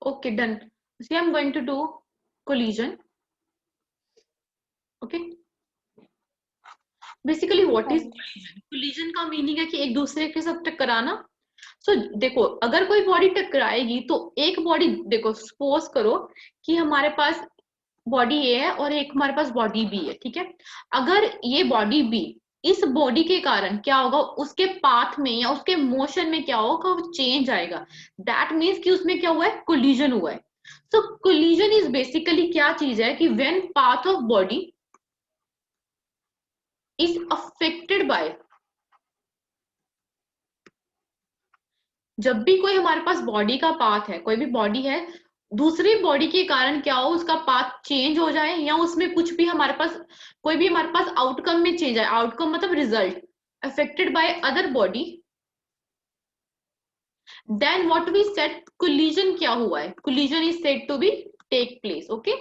Okay, done. See, I'm going to do collision. Okay. Basically, what is collision? Collision का meaning है कि एक दूसरे के साथ टकराना. So, देखो, अगर कोई बॉडी टकराएगी तो एक बॉडी, देखो सपोज करो कि हमारे पास बॉडी ए है और एक हमारे पास बॉडी बी है, ठीक है. अगर ये बॉडी बी इस बॉडी के कारण क्या होगा, उसके पाथ में या उसके मोशन में क्या होगा, वो चेंज आएगा. दैट मीन्स कि उसमें क्या हुआ है, कोलिजन हुआ है. सो कोलिजन इज बेसिकली क्या चीज है कि when path of body is affected by, जब भी कोई हमारे पास बॉडी का पाथ है, कोई भी बॉडी है, दूसरी बॉडी के कारण क्या हो, उसका पाथ चेंज हो जाए या उसमें कुछ भी हमारे पास, कोई भी हमारे पास आउटकम में चेंज आए, आउटकम मतलब result affected by other body, then what we said, collision क्या हुआ है, collision is said to be take place. Okay,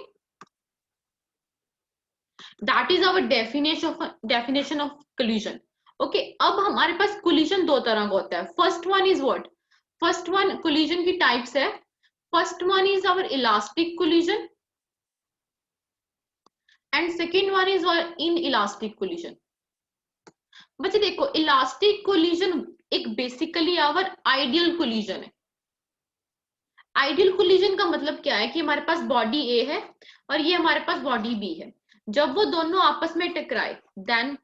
that is our definition of collision. Okay, अब हमारे पास कोलिजन दो तरह का होता है. First one is what, first one collision की टाइप्स है. First one is our elastic collision and second one is inelastic collision. बच्चे देखो, इलास्टिक कोलिजन एक बेसिकली आवर आइडियल कोलिजन है. आइडियल कोलिजन का मतलब क्या है कि हमारे पास बॉडी ए है और ये हमारे पास बॉडी बी है. जब वो दोनों आपस में टकराए, देन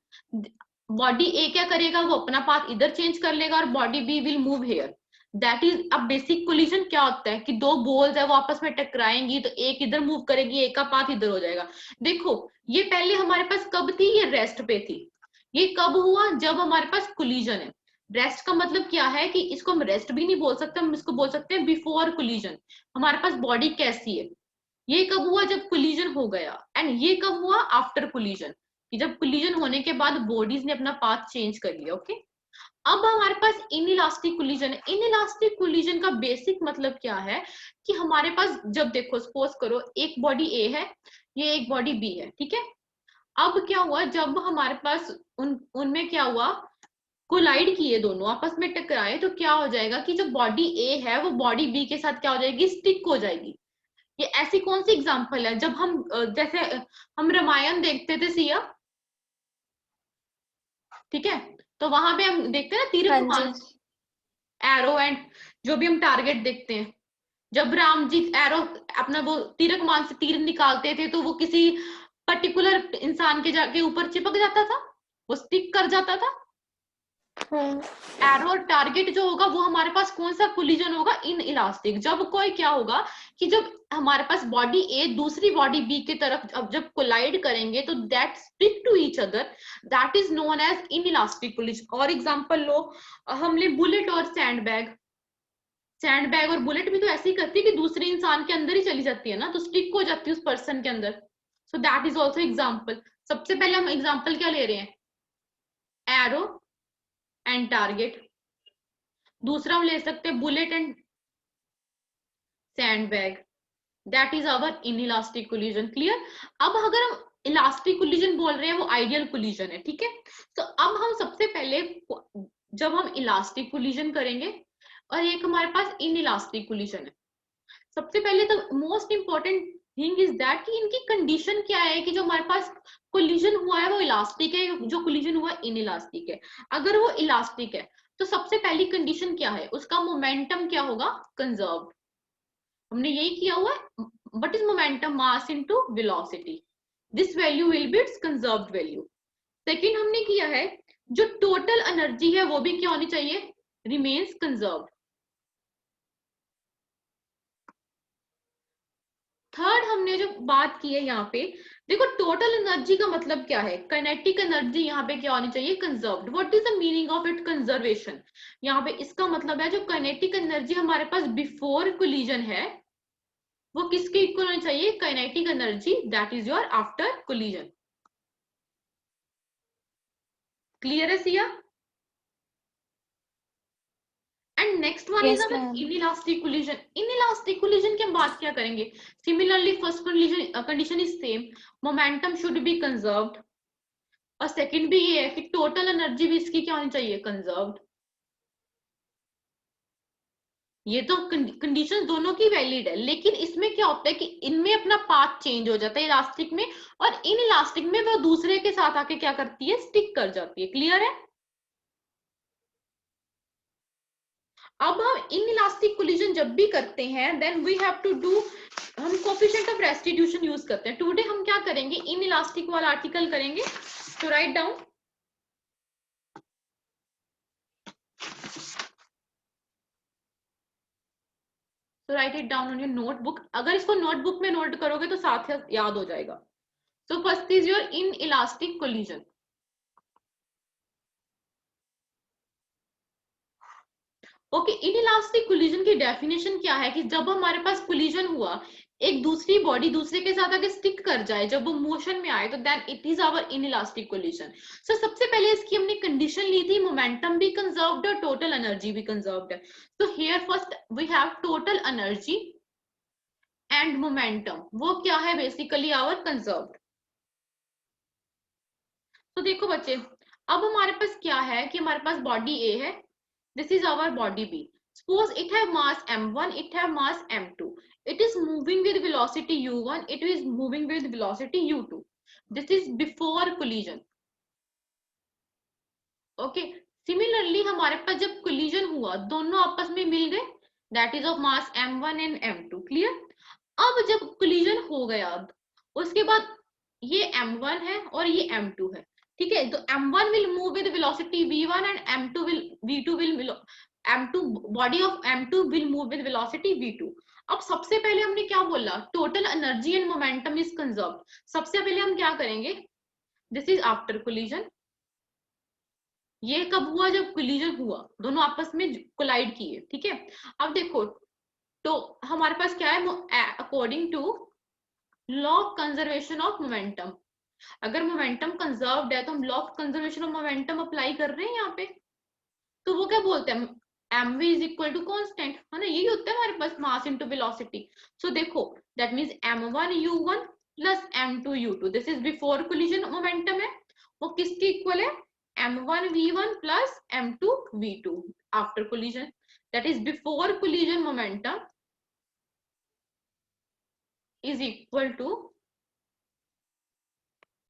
बॉडी ए क्या करेगा, वो अपना पाथ इधर चेंज कर लेगा और body B will move here. That is अब बेसिक कोलिजन क्या होता है कि दो बोल्स है वो आपस में टकराएंगी तो एक इधर मूव करेगी, एक का पाथ इधर हो जाएगा. देखो, ये पहले हमारे पास कब थी, ये रेस्ट पे थी. ये कब हुआ, जब हमारे पास कोलिजन है. रेस्ट का मतलब क्या है कि इसको हम रेस्ट भी नहीं बोल सकते, हम इसको बोल सकते हैं बिफोर कोलिजन. हमारे पास बॉडी कैसी है, ये कब हुआ, जब कोलिजन हो गया. एंड ये कब हुआ, आफ्टर कोलिजन, कि जब कोलिजन होने के बाद बॉडीज ने अपना पाथ चेंज कर लिया. ओके, अब हमारे पास इनइलास्टिक कोलिजन है. इनइलास्टिक कोलिजन का बेसिक मतलब क्या है कि हमारे पास, जब देखो सपोज करो एक बॉडी ए है, ये एक बॉडी बी है, ठीक है. अब क्या हुआ, जब हमारे पास उनमें क्या हुआ, कोलाइड किए, दोनों आपस में टकराए, तो क्या हो जाएगा कि जो बॉडी ए है वो बॉडी बी के साथ क्या हो जाएगी, स्टिक हो जाएगी. ये ऐसी कौन सी एग्जांपल है, जब हम जैसे हम रामायण देखते थे सिया, ठीक है, तो वहां पे हम देखते हैं ना तीर हाँ कमान, जी. एरो एंड जो भी हम टारगेट देखते हैं, जब राम जी एरो अपना वो तीर कमान से तीर निकालते थे तो वो किसी पर्टिकुलर इंसान के जाके ऊपर चिपक जाता था, वो स्टिक कर जाता था. एरो और टारगेट जो होगा वो हमारे पास कौन सा कोलिजन होगा, इन इलास्टिक. जब कोई क्या होगा कि जब हमारे पास बॉडी ए दूसरी बॉडी बी की तरफ जब कोलाइड करेंगे तो that stick to each other, that is known as inelastic collision. और एग्जांपल लो, हमने बुलेट और सैंडबैग, सैंडबैग और बुलेट भी तो ऐसे ही करती है कि दूसरे इंसान के अंदर ही चली जाती है ना, तो स्टिक हो जाती है उस पर्सन के अंदर. So that is also example. सबसे पहले हम एग्जाम्पल क्या ले रहे हैं, एरो एंड टारगेट. दूसरा हम ले सकते हैं bullet and sandbag, that is our inelastic collision. Clear. अब अगर हम इलास्टिक कोलिजन बोल रहे हैं वो आइडियल कोलिजन है, ठीक है. तो अब हम सबसे पहले, जब हम इलास्टिक कोलिजन करेंगे और एक हमारे पास इनइलास्टिक कोलिजन है, सबसे पहले तो most important thing is that कि इनकी कंडीशन क्या है, कि जो हमारे पास कोलिजन हुआ है वो इलास्टिक है, जो कोलिजन हुआ है इनइलास्टिक है. अगर वो इलास्टिक है तो सबसे पहली कंडीशन क्या है, उसका मोमेंटम क्या होगा, कंजर्व. हमने यही किया हुआ है, what is momentum, mass into velocity. This value will be it's conserved value. Second हमने किया है, जो टोटल एनर्जी है वो भी क्या होनी चाहिए, रिमेन्स कंजर्व्ड. थर्ड हमने जो बात की है यहाँ पे, देखो टोटल एनर्जी का मतलब क्या है, काइनेटिक एनर्जी यहाँ पे क्या होनी चाहिए, conserved. What is the meaning of it, conservation. यहाँ पे इसका मतलब है जो काइनेटिक एनर्जी हमारे पास बिफोर कोलिजन है वो किसके इक्वल होनी चाहिए, kinetic energy that is your after collision. Clear है Siya. And next one is yes our ma'am. Inelastic collision. Inelastic collision की हम बात क्या करेंगे, similarly first condition is same, momentum should be conserved. और सेकंड भी ये है कि टोटल एनर्जी भी इसकी क्या होनी चाहिए, कंजर्व्ड. ये तो कंडीशन दोनों की वैलिड है, लेकिन इसमें क्या होता है कि इनमें अपना पाथ चेंज हो जाता है इलास्टिक में, और इन इलास्टिक में वो दूसरे के साथ आके क्या करती है, स्टिक कर जाती है। क्लियर है? अब हम इन इलास्टिक कोलिजन जब भी करते हैं then we have to do, हम कोफिशिएंट ऑफ रेस्टिट्यूशन यूज करते हैं। टुडे हम क्या करेंगे, इन इलास्टिक वाला आर्टिकल करेंगे। तो राइट डाउन, तो right it down on your notebook. अगर इसको नोटबुक में नोट करोगे तो साथ याद हो जाएगा। So first is your in elastic collision. Okay, inelastic collision की डेफिनेशन क्या है कि जब हमारे पास कोलिजन हुआ, एक दूसरी बॉडी दूसरे के साथ अगर स्टिक कर जाए, जब वो मोशन में आए, तो then it is our inelastic collision. So सबसे पहले इसकी हमने कंडीशन ली थी मोमेंटम भी कंजर्व्ड है, टोटल एनर्जी भी कंजर्व्ड है। So here first we have total energy and momentum, वो क्या है, बेसिकली आवर कंजर्व्ड। तो देखो बच्चे, अब हमारे पास क्या है कि हमारे पास बॉडी ए है, this is our body B. Suppose it have mass m1, it have mass m2. It is moving with velocity u1, it is moving with velocity u2. This is before collision. Okay. Similarly, हमारे पास जब collision हुआ, दोनों आपस में मिल गए, that is of mass m1 and m2. Clear? अब जब collision हो गया, उसके बाद ये m1 है और ये m2 है, ठीक है। तो m1 will move with velocity v1 and v2 will m2 body of m2 will move with velocity v2। अब सबसे पहले हमने क्या बोला, total energy and momentum is conserved. सबसे पहले हम क्या करेंगे, दिस इज आफ्टर कोलिजन। ये कब हुआ, जब कोलिजन हुआ, दोनों आपस में कोलाइड किए, ठीक है। अब देखो, तो हमारे पास क्या है, according to law of conservation of momentum, अगर मोमेंटम कंजर्व्ड है तो हम law of conservation of momentum apply कर रहे हैं यहाँ पे। तो वो क्या बोलते हैं, mv is equal to constant, है ना, यही होता है हमारे पास, मास इनटू वेलोसिटी। सो देखो, that means m1 u1 plus m2 u2, this is before collision momentum है, वो किसके इक्वल है, m1 v1 plus m2 v2 after collision, that is before collision momentum is equal to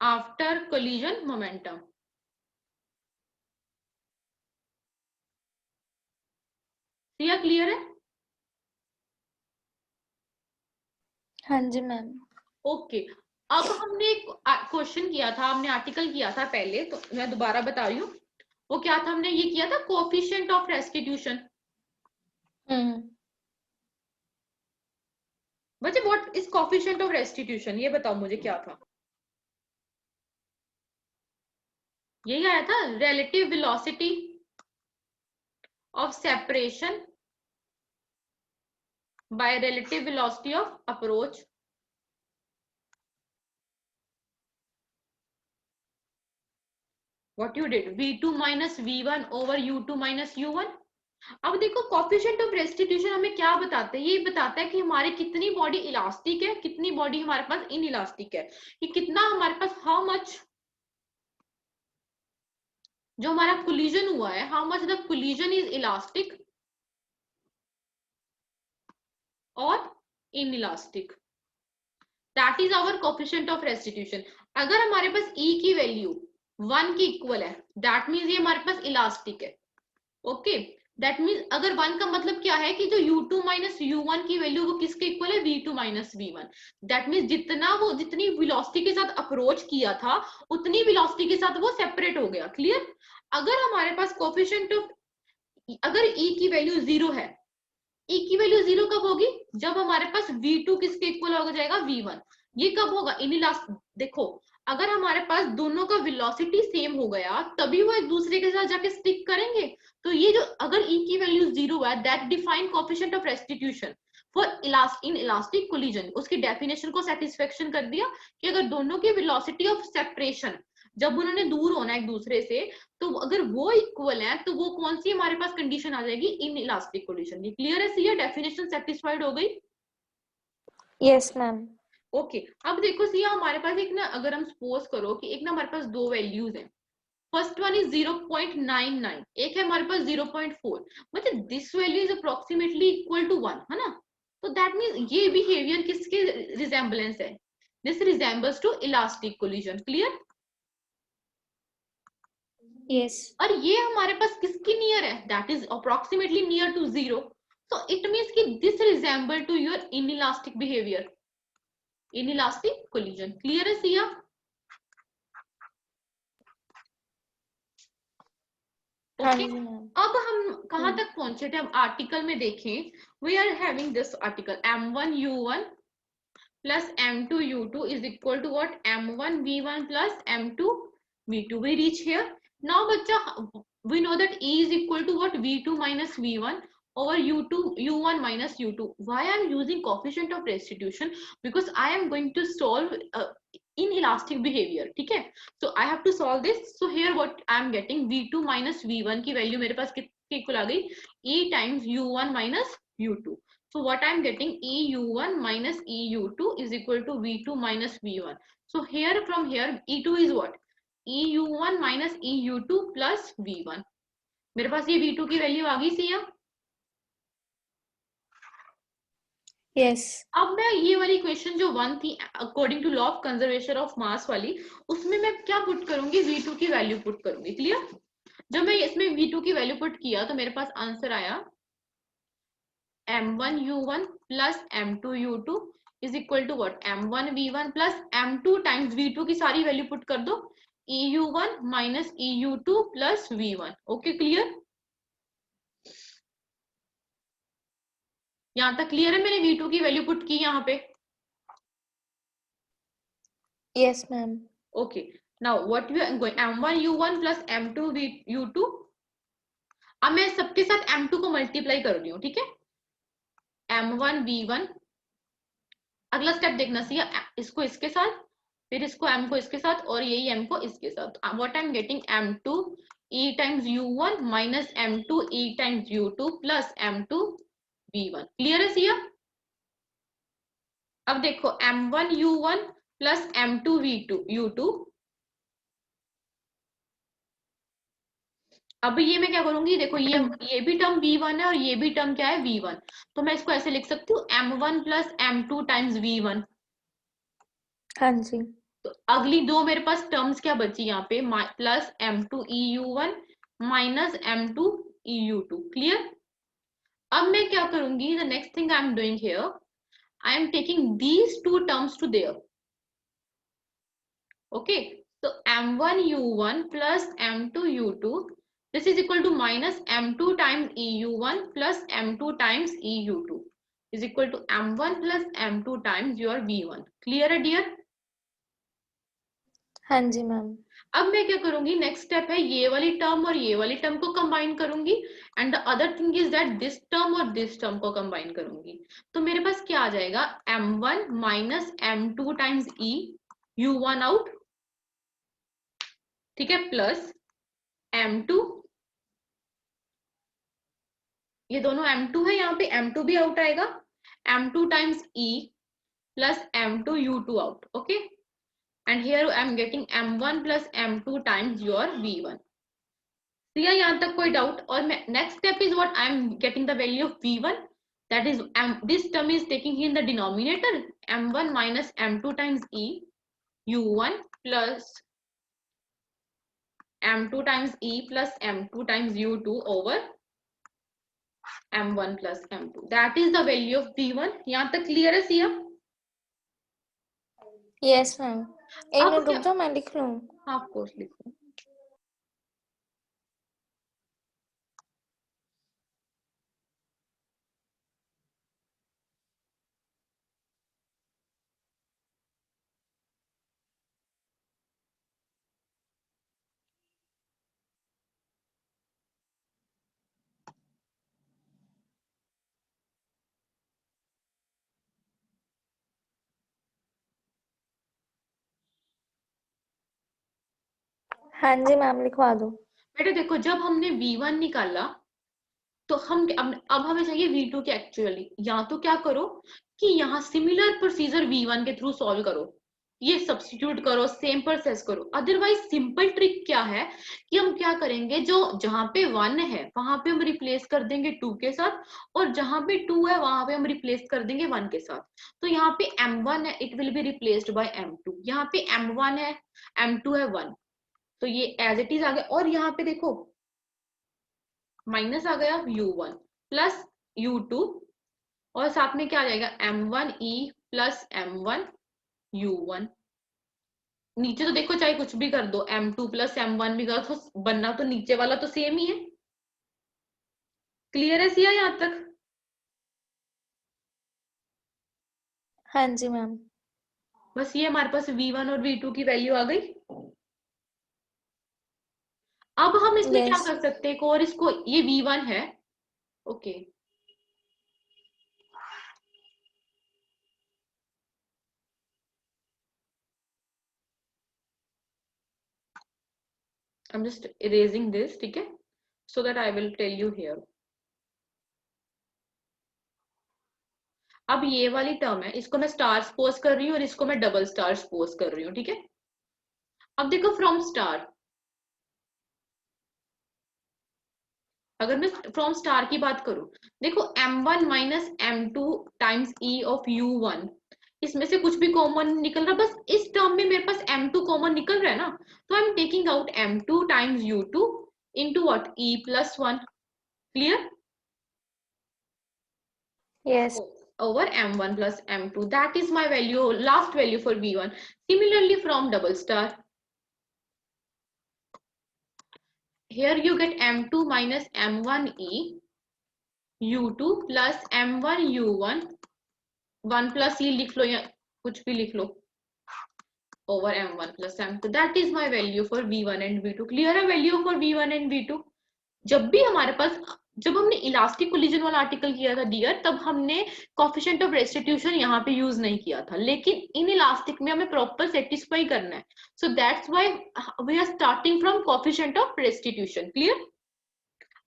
after collision momentum. Clear है? हाँ जी ma'am. Okay, अब हमने एक क्वेश्चन किया था, हमने आर्टिकल किया था पहले, तो मैं दोबारा बता रही हूँ। वो क्या था, हमने ये किया था कोफिशिएंट ऑफ रेस्टिट्यूशन। बच्चे what is coefficient of restitution, ये बताओ मुझे क्या था। यही आया था, relative velocity of separation by relative velocity of approach. What you did, v2 minus v1 over u2 minus u1। अब देखो, कोफिशिएंट ऑफ रेस्टिट्यूशन हमें क्या बताता है, ये बताता है कि हमारी कितनी बॉडी इलास्टिक है, कितनी बॉडी हमारे पास इन इलास्टिक है, कि कितना हमारे पास, हाउ मच जो हमारा कोलिजन हुआ है, how much the collision is elastic और inelastic, that is our coefficient of restitution. अगर हमारे पास E की वैल्यू 1 की इक्वल है, दैट मीन्स ये हमारे पास इलास्टिक है। ओके, दैट मीन्स अगर 1 का मतलब क्या है कि जो u2 माइनस u1 की वैल्यू वो किसके इक्वल है, v2 minus v1। That means जितना वो जितनी वेलोसिटी के साथ अप्रोच किया था, उतनी वेलोसिटी के साथ वो सेपरेट हो गया। क्लियर? अगर हमारे पास कोफिशिएंट ऑफ, अगर E की वैल्यू 0 है, E की वैल्यू 0 कब होगी, जब हमारे पास v2 किसके इक्वल हो जाएगा, v1। ये कब होगा, इनइलास्टिक। देखो, अगर हमारे पास दोनों का वेलोसिटी सेम हो गया, तभी वो एक दूसरे के साथ जाके स्टिक करेंगे। तो ये जो, अगर E की वैल्यू 0 है, that define coefficient of restitution for in elastic collision. उसकी डेफिनेशन को सेटिस्फेक्शन कर दिया कि अगर दोनों की वेलोसिटी ऑफ सेपरेशन, जब उन्होंने दूर होना एक दूसरे से, तो अगर वो इक्वल है, तो वो कौन सी हमारे पास कंडीशन आ जाएगी, इन इलास्टिक कोलिजन। ये क्लियर है? सिया, डेफिनेशन सेटिस्फाइड हो गई? Yes ma'am. ओके, अब देखो सिया, हमारे पास एक ना, अगर हम सपोज करो कि एक ना हमारे पास दो वैल्यूज हैं, फर्स्ट वन इज 0.99, एक है हमारे पास 0.4, मतलब this value is approximately equal to 1, है ना। तो दैट मीन्स ये बिहेवियर किसके रिजेम्बलेंस है, this resembles to elastic collision. Clear? Yes. और ये हमारे पास किसकी नियर है, that is approximately near to 0, so it means कि this resemble to your inelastic behavior, inelastic collision। clear है सिया? हाँ ओके जी मैम। अब हम कहां तक पहुंचे थे, हम आर्टिकल में देखें, we are having this article m1u1 plus m2u2 is equal to what, m1v1 plus m2v2, we reach here। now बच्चा we know that E is equal to what, v2 minus v1 over u1 minus u2। why I am using coefficient of restitution, because I am going to solve inelastic behavior, ठीक है। so I have to solve this, so here what I am getting, v2 minus v1 की value मेरे पास कितनी equal आ गई, E times u1 minus u2। so what I am getting, EU1 minus EU2 is equal to V2 minus V1। so here from here E2 is what, EU1 minus EU2 plus V1। मेरे पास ये V2 की value आ गई सी यहाँ। Yes. अब मैं ये वाली question जो 1 थी according to law of conservation of mass वाली, उसमें मैं क्या पुट करूंगी, V2 की वैल्यू पुट करूंगी। क्लियर? जब मैं इसमें V2 की वैल्यू पुट किया तो मेरे पास आंसर आया m1u1 plus m2u2 is equal to what, m1v1 plus m2 times v2 की सारी वैल्यू पुट कर दो, eu1 minus eu2 plus v1। Okay clear? यहां तक क्लियर है? मैंने v2 की वैल्यू पुट की यहाँ पे। Yes ma'am. Okay now what we are going, m1u1 plus m2u2, अब मैं सबके साथ m2 को मल्टीप्लाई कर रही हूँ, ठीक है। m1v1, अगला स्टेप देखना चाहिए, इसको इसके साथ, फिर इसको m को इसके साथ और यही m को इसके साथ। What I am getting, m2 e times u1 minus m2 e times u2 plus m2 v1। Clear है सिया? अब देखो m1 u1 plus m2 v2 u2, अब ये मैं क्या करूंगी, देखो ये भी टर्म v1 है और ये भी टर्म क्या है, v1, तो मैं इसको ऐसे लिख सकती हूँ m1 plus m2 times v1। हाँ जी। तो अगली दो मेरे पास टर्म्स क्या बची यहाँ पे, plus m2 eu1 minus m2 eu2। Clear? अब मैं क्या करूंगी, the next thing I am doing here, I am taking these two terms to there. Okay so m1 u1 plus m2 u2, this is equal to minus m2 times eu1 plus m2 times eu2 is equal to m1 plus m2 times your v1। Clear है dear? हाँ जी ma'am. अब मैं क्या करूंगी, next step है ये वाली टर्म और ये वाली टर्म को कंबाइन करूंगी, and the other thing is that this term और दिस टर्म को कंबाइन करूंगी। तो मेरे पास क्या आ जाएगा, m1 minus m2 times e, u1 out, ठीक है, प्लस m2, ये दोनों m2 है, यहाँ पे m2 भी आउट आएगा, m2 times e plus m2 u2 out. Okay and here I am getting m1 plus m2 times your v1। Siya यहाँ तक कोई डाउट? और next step is what, I am getting the value of v1, that is this term is taking in the denominator, m1 minus m2 times e u1 plus m2 times e plus m2 times u2 over m1 plus m2, that is the value of v1। यहाँ तक clear है Siya? Yes ma'am. एक अब minute रुक क्या, जाओ, मैं लिख लूँ। हाँ ऑफ कोर्स लिखो। हाँ जी मैम, लिखवा दो। बेटा देखो जब हमने v1 निकाला तो हम अब हमें चाहिए v2 के एक्चुअली, या तो क्या करो कि यहाँ सिमिलर प्रोसीजर v1 के थ्रू सॉल्व करो, ये सब्स्टिट्यूट करो, सेम प्रोसेस करो। अदरवाइज सिंपल ट्रिक क्या है कि हम क्या करेंगे, जो जहां पे 1 है वहां पे हम रिप्लेस कर देंगे 2 के साथ, और जहां पे 2 है वहां पे हम रिप्लेस कर देंगे 1 के साथ। तो यहाँ पे m1 है, it will be replaced by m2। यहाँ पे m1 है, m2 है 1, तो ये एज इट इज आ गया। और यहाँ पे देखो माइनस आ गया u1 प्लस u2, और साथ में क्या आ जाएगा m1e प्लस m1u1। नीचे तो देखो चाहे कुछ भी कर दो, m2 प्लस m1 भी कर दो, बनना तो नीचे वाला तो सेम ही है। क्लियर है सिया यहाँ तक? हाँ जी मैम। बस ये हमारे पास v1 और v2 की वैल्यू आ गई। अब हम इसमें क्या यस। कर सकते हैं, एक और, इसको ये v1 है, okay I'm just erasing this, ठीक है, so that I will tell you here। अब ये वाली टर्म है, इसको मैं स्टार सपोज कर रही हूँ और इसको मैं डबल स्टार सपोज कर रही हूँ, ठीक है। अब देखो फ्रॉम स्टार, अगर मैं फ्रॉम स्टार की बात करूं, देखो m1 minus m2 times e of u1, इसमें से कुछ भी कॉमन निकल रहा, बस इस टर्म में मेरे पास m2 कॉमन निकल रहा है ना, तो आई am taking out m2 times u2 into what e plus 1। Clear? Yes. over m1 plus m2, that is my value, last value for v1। similarly from double star, here you get m2 minus m1e u2 plus m1 u1, 1 plus e लिख लो या कुछ भी लिख लो, over m1 plus m2, that is my value for v1 and v2। Clear है value for v1 and v2? जब भी हमारे पास, जब हमने इलास्टिक कोलिजन वाला आर्टिकल किया था डियर, तब हमने कोफिशिएंट ऑफ रेस्टिट्यूशन यहाँ पे यूज नहीं किया था, लेकिन इन इलास्टिक में हमें प्रॉपर सेटिस्फाई करना है, so that's why we are starting from coefficient of restitution. Clear?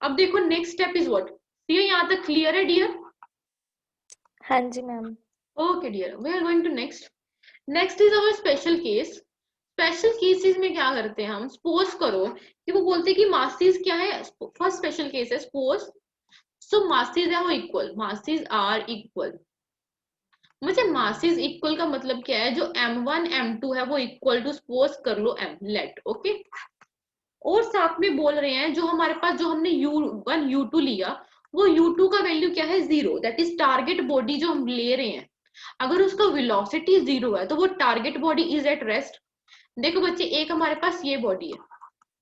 अब देखो नेक्स्ट स्टेप इज व्हाट, ये यहाँ तक क्लियर है डियर? हाँ जी ma'am. Okay dear, we are going to next. Next is our special case. Special cases में क्या करते हैं हम, सपोज करो कि वो बोलते हैं कि मासेस क्या है, फर्स्ट स्पेशल केस है सपोज, सो मासेस है वो इक्वल, मासेस आर इक्वल। मुझे मासेस इक्वल का मतलब क्या है, जो m1 m2 है वो इक्वल टू सपोज कर लो m, लेट ओके। और साथ में बोल रहे हैं जो हमारे पास, जो हमने u1 u2 लिया, वो u2 का वैल्यू क्या है, 0, दैट इज टारगेट बॉडी जो हम ले रहे हैं, अगर उसका वेलोसिटी 0 है तो वो target body is at rest. देखो बच्चे, एक हमारे पास ये बॉडी है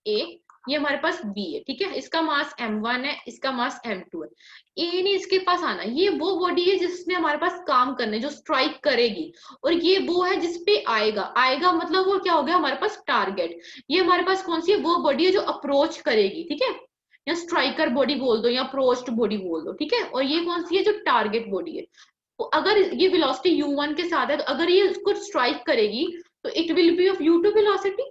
ए, ये हमारे पास बी है, ठीक है, इसका मास m1 है, इसका मास m2 है, ए ने इसके पास आना, ये वो बॉडी है जिसने हमारे पास काम करने, जो स्ट्राइक करेगी, और ये वो है जिसपे आएगा, आएगा मतलब वो क्या हो गया हमारे पास टारगेट। ये हमारे पास कौन सी है, वो बॉडी है जो अप्रोच करेगी, ठीक है, या स्ट्राइकर बॉडी बोल दो या अप्रोच्ड बॉडी बोल दो, ठीक है, और ये कौन सी है, जो टारगेट बॉडी है। तो अगर ये वेलोसिटी u1 के साथ है, तो अगर ये उसको स्ट्राइक करेगी तो it will be of u2 velocity.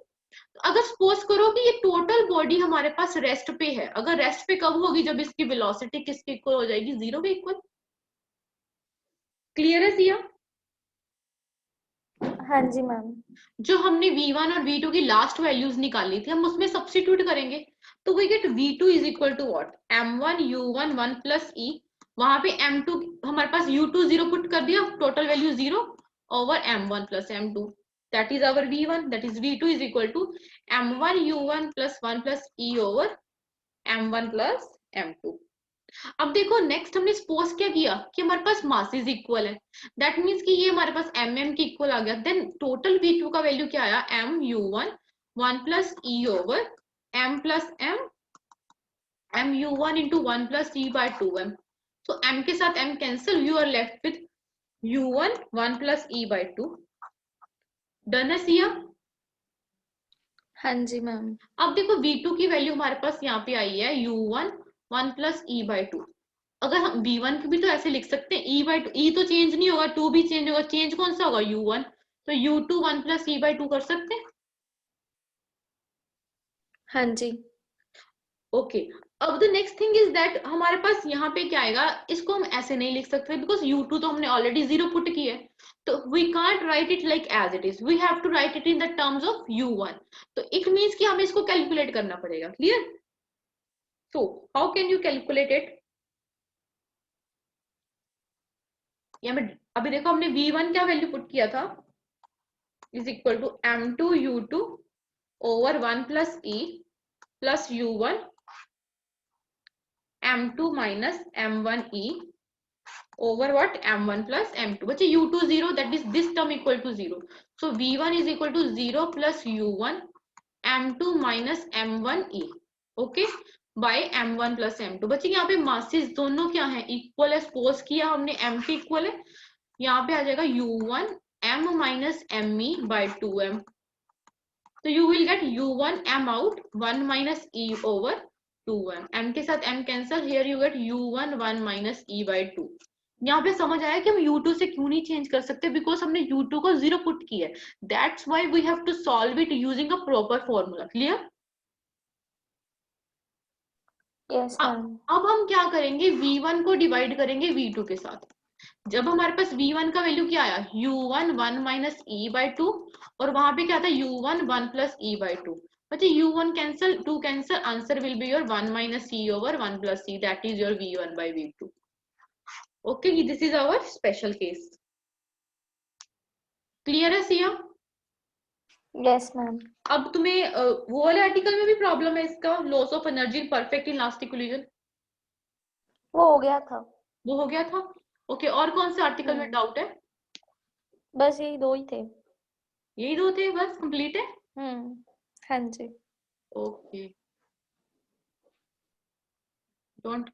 अगर सपोज करो कि ये टोटल बॉडी हमारे पास रेस्ट पे है, अगर रेस्ट पे कब होगी, जब इसकी वेलोसिटी किसके इक्वल हो जाएगी, 0 के इक्वल। क्लियर है सिया? हाँ जी मैम। जो हमने v1 और v2 की लास्ट वैल्यूज निकाली थी, हम उसमें सब्स्टिट्यूट करेंगे, तो we get v2 is equal to what, m1 u1 1 plus e, वहां पे m2 हमारे पास u2 0 पुट कर दिया, total value 0 over m1 plus m2, that is our v1, that is v2 is equal to m1 u1 plus 1 plus e over m1 plus m2। अब देखो next हमने suppose क्या किया कि हमारे पास मासेस इक्वल है, दैट मींस कि ये हमारे पास mm की इक्वल आ गया, देन टोटल v2 का वैल्यू क्या आया, m u1 1 plus e over m plus m u1 into 1 plus e by 2m। so m के साथ m cancel, you are left with u1 1 plus e by 2। Done है सिया? हाँ जी ma'am. अब देखो v2 की वैल्यू हमारे पास यहाँ पे आई है u1 1 प्लस e by 2। अगर हम v1 की भी तो ऐसे लिख सकते हैं e by 2, e तो चेंज नहीं होगा, 2 भी चेंज होगा, चेंज कौन सा होगा, u1, तो u2 1 प्लस e by 2 कर सकते हैं। हाँ जी। ओके, अब the next thing is that हमारे पास यहाँ पे क्या आएगा, इसको हम ऐसे नहीं लिख सकते बिकॉज u2 तो हमने ऑलरेडी 0 पुट किया है, तो we can't write it like as it is, we have to write it in the terms of u1. तो it means कि हमें इसको कैलकुलेट करना पड़ेगा. Clear? So how can you calculate it? यहाँ पे अभी देखो हमने v1 क्या वैल्यू पुट किया था, is equal to m2 u2 over 1 plus e plus u1 m2 minus m1 e over what m1 plus m2. बच्चे u2 0, that is this term equal to 0. So v1 is equal to 0 plus u1 m2 minus m1 e. Okay, by m1 plus m2. बच्चे यहाँ पे masses दोनों क्या है, equal है. Suppose किया हमने m2 इक्वल है, यहाँ पे आ जाएगा u1 m minus me by 2m. तो you will get u1 m out 1 minus e over 2m. m के साथ m cancel, here you get u1 1 minus e by 2. यहाँ पे समझ आया कि हम u2 से क्यों नहीं चेंज कर सकते, बिकॉज हमने u2 को 0 पुट किया है. That's why we have to solve it using a proper formula. Clear? Yes ma'am. अब हम क्या करेंगे, v1 को डिवाइड करेंगे v2 के साथ. जब हमारे पास v1 का वैल्यू क्या आया, u1 1 माइनस e बाई 2, और वहां पे क्या था u1 1 प्लस e बाई 2. बच्चे u1 cancel, 2 cancel, answer will be your 1 minus e over 1 plus e, that is your v1 by v2. Okay, this is our special case. Clear है Siya? Yes ma'am. अब तुम्हें वो वाले article में भी problem है इसका, loss of energy perfect elastic collision, वो हो गया था. वो हो गया था. ओके, और कौन से आर्टिकल में डाउट है? बस यही दो ही थे. यही दो थे बस, कंप्लीट है. हाँ जी. Okay, don't